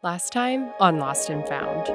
Last time on Lost and Found.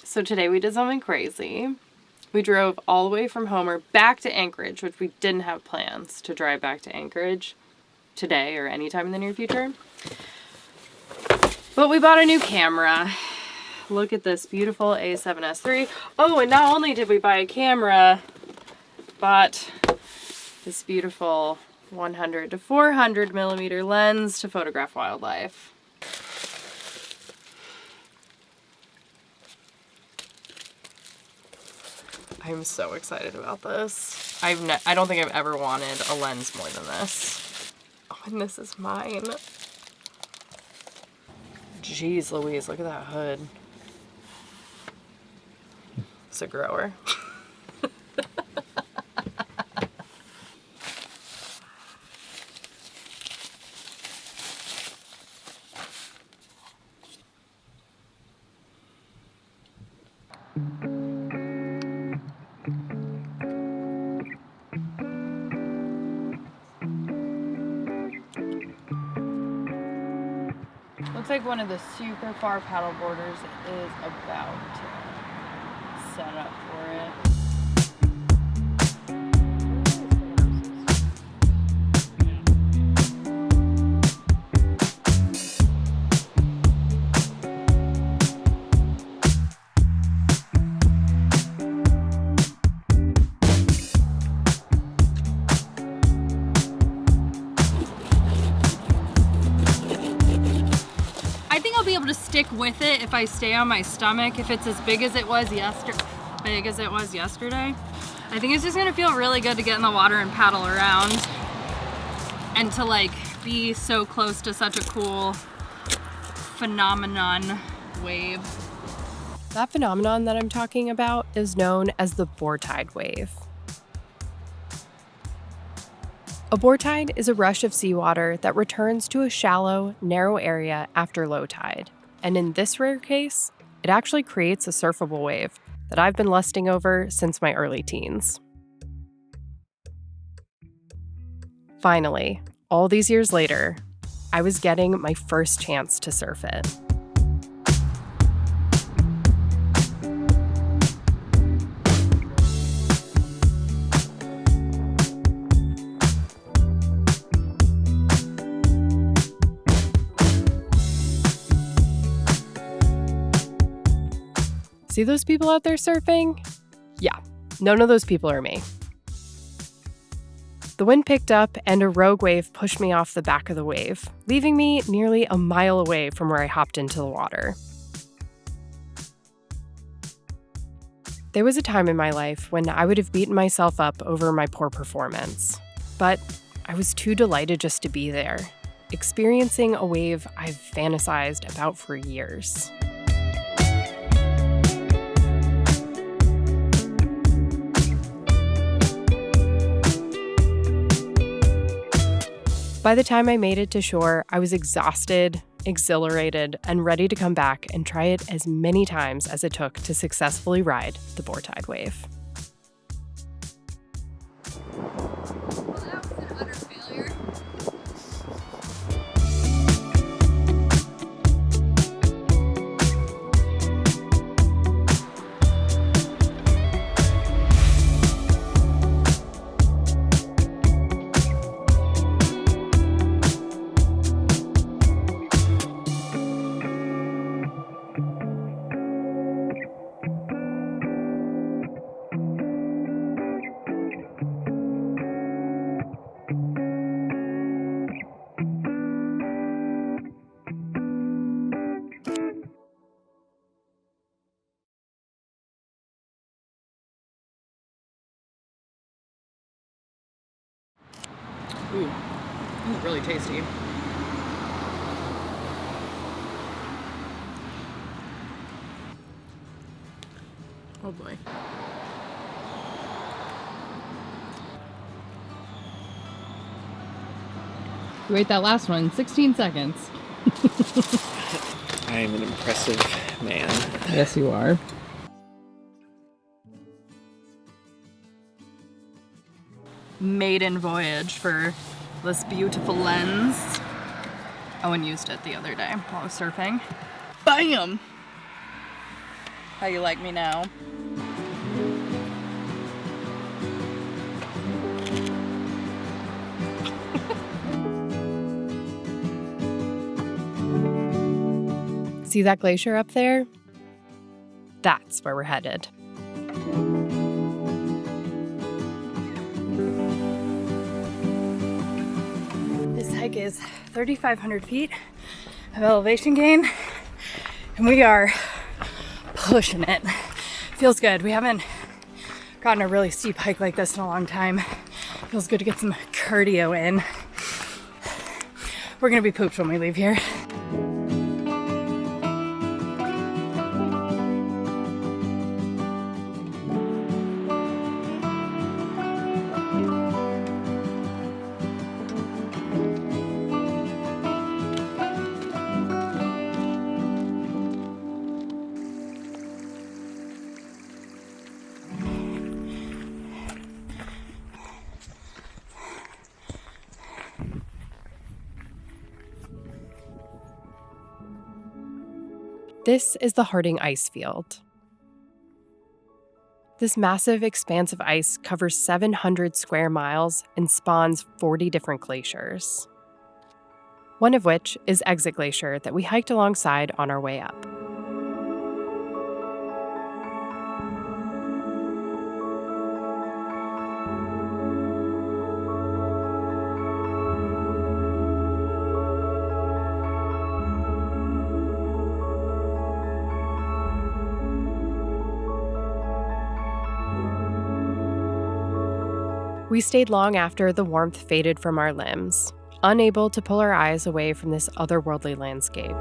So today we did something crazy. We drove all the way from Homer back to Anchorage, which we didn't have plans to drive back to Anchorage today or anytime in the near future. But we bought a new camera. Look at this beautiful A7S III. Oh, and not only did we buy a camera, bought this beautiful 100 to 400 millimeter lens to photograph wildlife. I'm so excited about this. I don't think I've ever wanted a lens more than this. Oh, and this is mine. Jeez Louise, look at that hood. It's a grower. Looks like one of the super far paddle boarders is about to set up for it. Be able to stick with it if I stay on my stomach. If it's as big as it was yesterday, I think it's just gonna feel really good to get in the water and paddle around and to like be so close to such a cool phenomenon wave. That phenomenon that I'm talking about is known as the board tide wave. A board tide is a rush of seawater that returns to a shallow, narrow area after low tide. And in this rare case, it actually creates a surfable wave that I've been lusting over since my early teens. Finally, all these years later, I was getting my first chance to surf it. See those people out there surfing? Yeah, none of those people are me. The wind picked up and a rogue wave pushed me off the back of the wave, leaving me nearly a mile away from where I hopped into the water. There was a time in my life when I would have beaten myself up over my poor performance, but I was too delighted just to be there, experiencing a wave I've fantasized about for years. By the time I made it to shore, I was exhausted, exhilarated, and ready to come back and try it as many times as it took to successfully ride the board tide wave. Well, that was an utter failure. really tasty. Oh boy. You ate that last one in 16 seconds. I am an impressive man. Yes, you are. Maiden voyage for this beautiful lens. Owen used it the other day while I was surfing. Bam! How you like me now? See that glacier up there? That's where we're headed. This hike is 3,500 feet of elevation gain, and we are pushing it. Feels good. We haven't gotten a really steep hike like this in a long time. Feels good to get some cardio in. We're gonna be pooped when we leave here. This is the Harding Icefield. This massive expanse of ice covers 700 square miles and spawns 40 different glaciers. One of which is Exit Glacier that we hiked alongside on our way up. We stayed long after the warmth faded from our limbs, unable to pull our eyes away from this otherworldly landscape.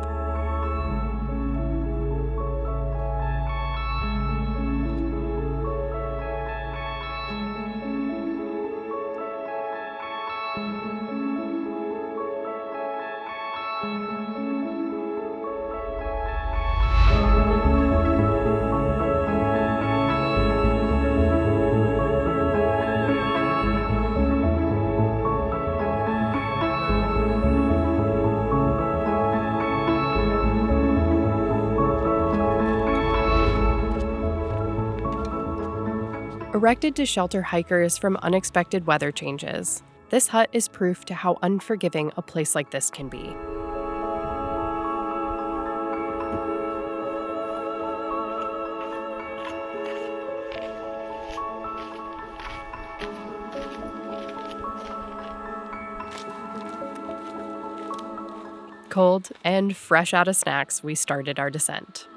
Erected to shelter hikers from unexpected weather changes, this hut is proof to how unforgiving a place like this can be. Cold and fresh out of snacks, we started our descent.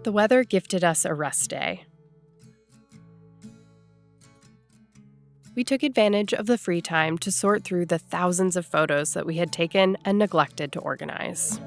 The weather gifted us a rest day. We took advantage of the free time to sort through the thousands of photos that we had taken and neglected to organize.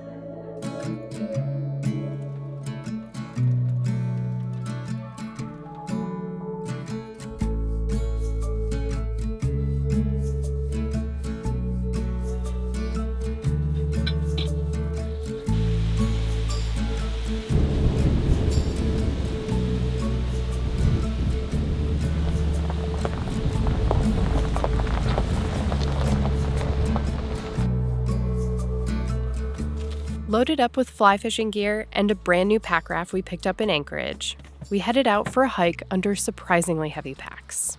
Loaded up with fly fishing gear and a brand new pack raft we picked up in Anchorage, we headed out for a hike under surprisingly heavy packs.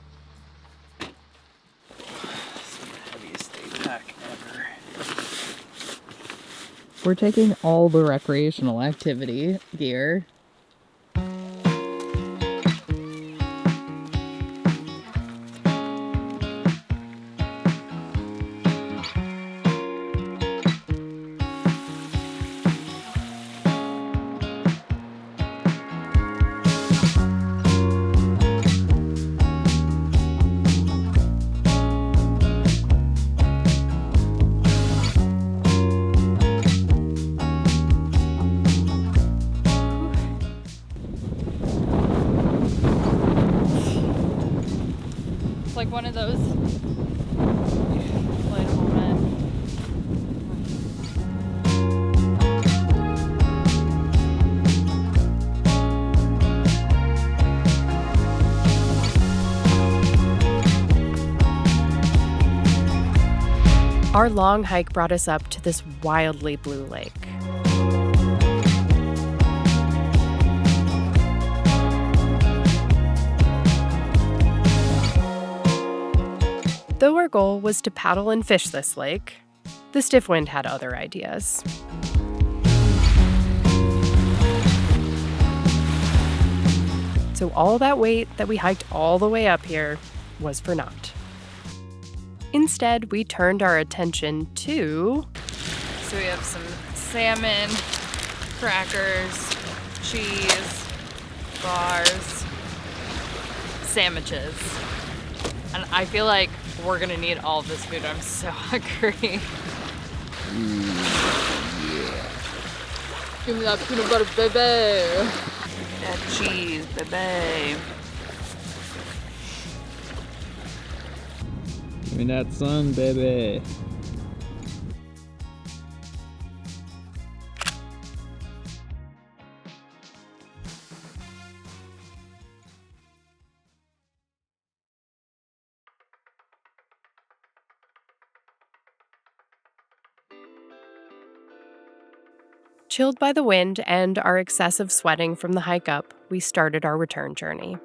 It's the heaviest day pack ever. We're taking all the recreational activity gear. It's like one of those inflatable men. Our long hike brought us up to this wildly blue lake. Though our goal was to paddle and fish this lake, the stiff wind had other ideas. So all that weight that we hiked all the way up here was for naught. Instead, we turned our attention to... So we have some salmon, crackers, cheese, bars, sandwiches. And I feel like we're gonna need all of this food. I'm so hungry. Give me that peanut butter, baby. That cheese, baby. Give me that sun, baby. Chilled by the wind and our excessive sweating from the hike up, we started our return journey.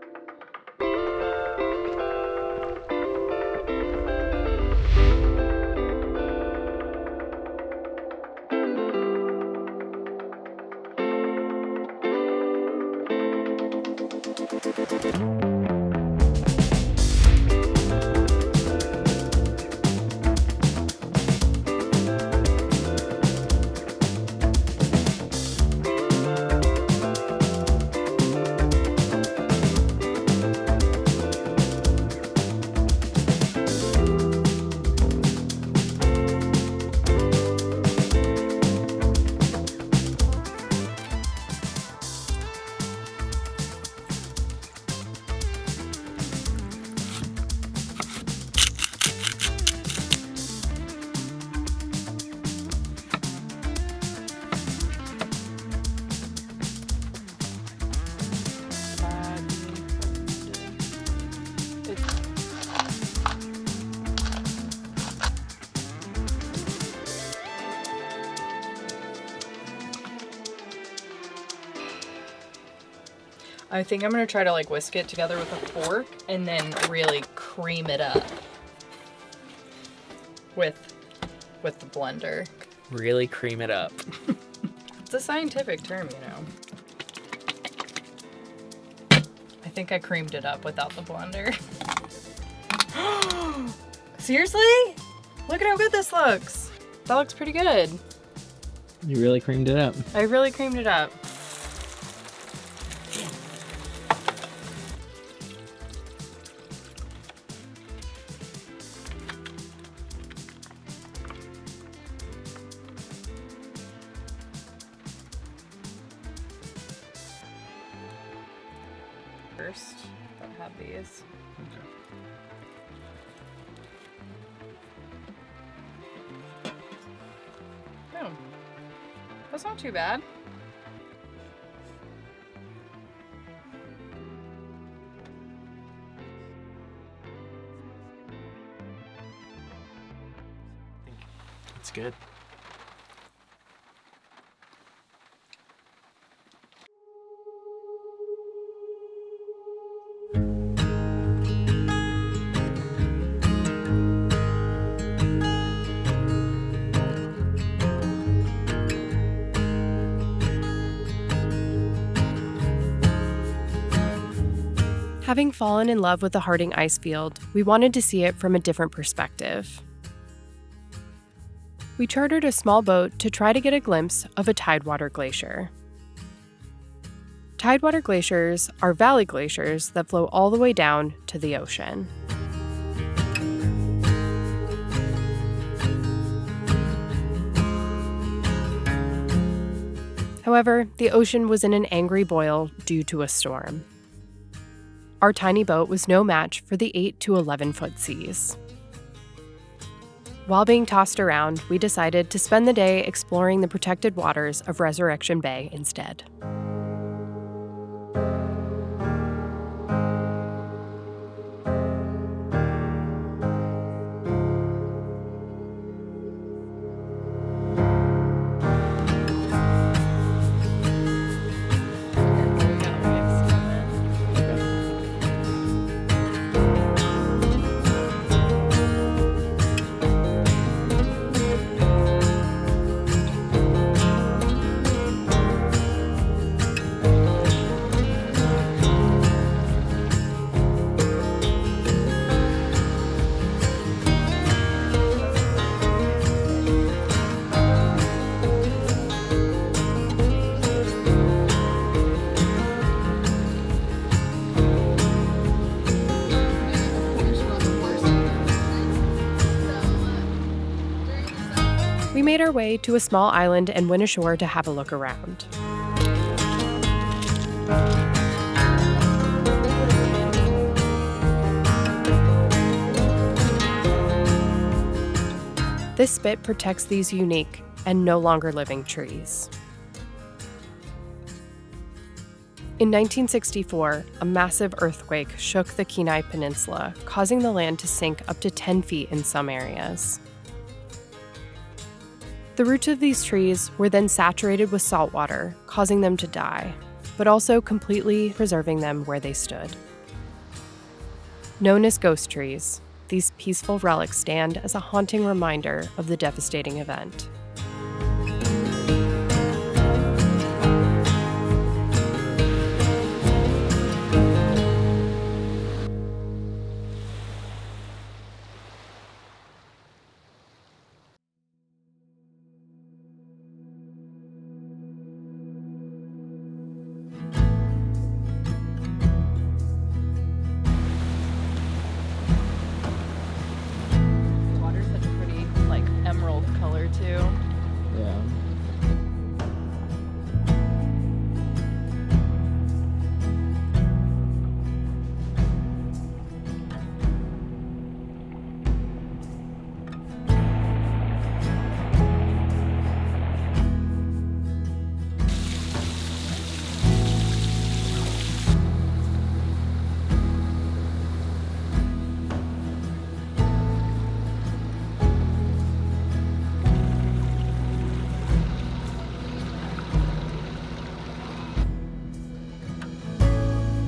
I think I'm gonna try to like whisk it together with a fork and then really cream it up with the blender. Really cream it up. It's a scientific term, you know. I think I creamed it up without the blender. Seriously? Look at how good this looks. That looks pretty good. You really creamed it up. I really creamed it up. first that have these. No, that's not too bad. It's good. Having fallen in love with the Harding Icefield, we wanted to see it from a different perspective. We chartered a small boat to try to get a glimpse of a tidewater glacier. Tidewater glaciers are valley glaciers that flow all the way down to the ocean. However, the ocean was in an angry boil due to a storm. Our tiny boat was no match for the 8 to 11 foot seas. While being tossed around, we decided to spend the day exploring the protected waters of Resurrection Bay instead. We made our way to a small island and went ashore to have a look around. This spit protects these unique and no longer living trees. In 1964, a massive earthquake shook the Kenai Peninsula, causing the land to sink up to 10 feet in some areas. The roots of these trees were then saturated with salt water, causing them to die, but also completely preserving them where they stood. Known as ghost trees, these peaceful relics stand as a haunting reminder of the devastating event.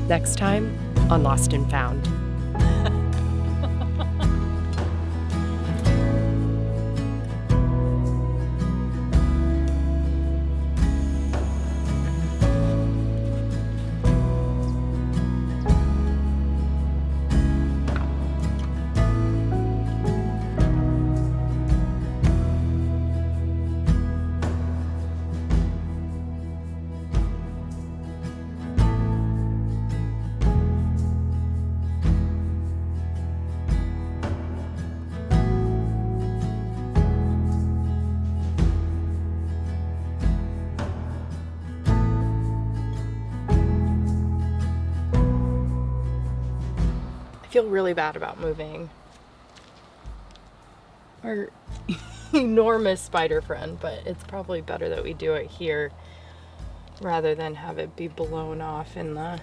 Next time on Lost and Found. feel really bad about moving our enormous spider friend, but it's probably better that we do it here rather than have it be blown off in the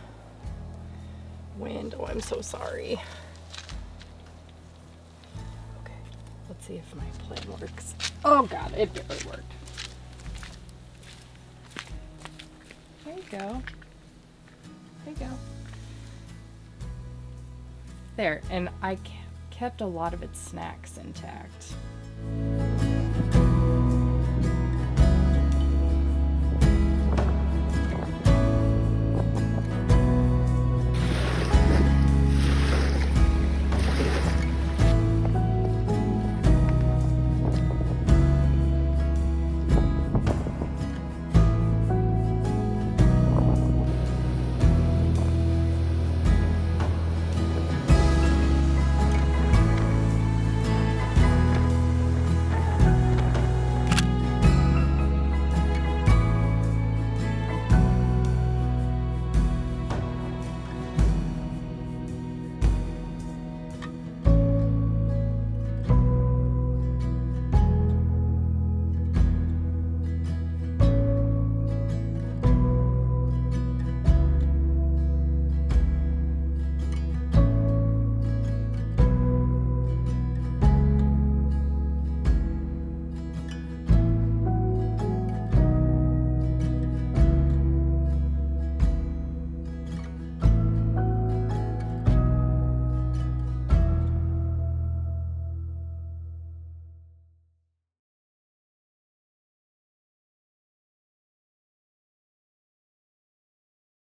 wind. Oh, I'm so sorry. Okay, let's see if my plan works. Oh God, it barely worked. There you go. There you go. There, and I kept a lot of its snacks intact.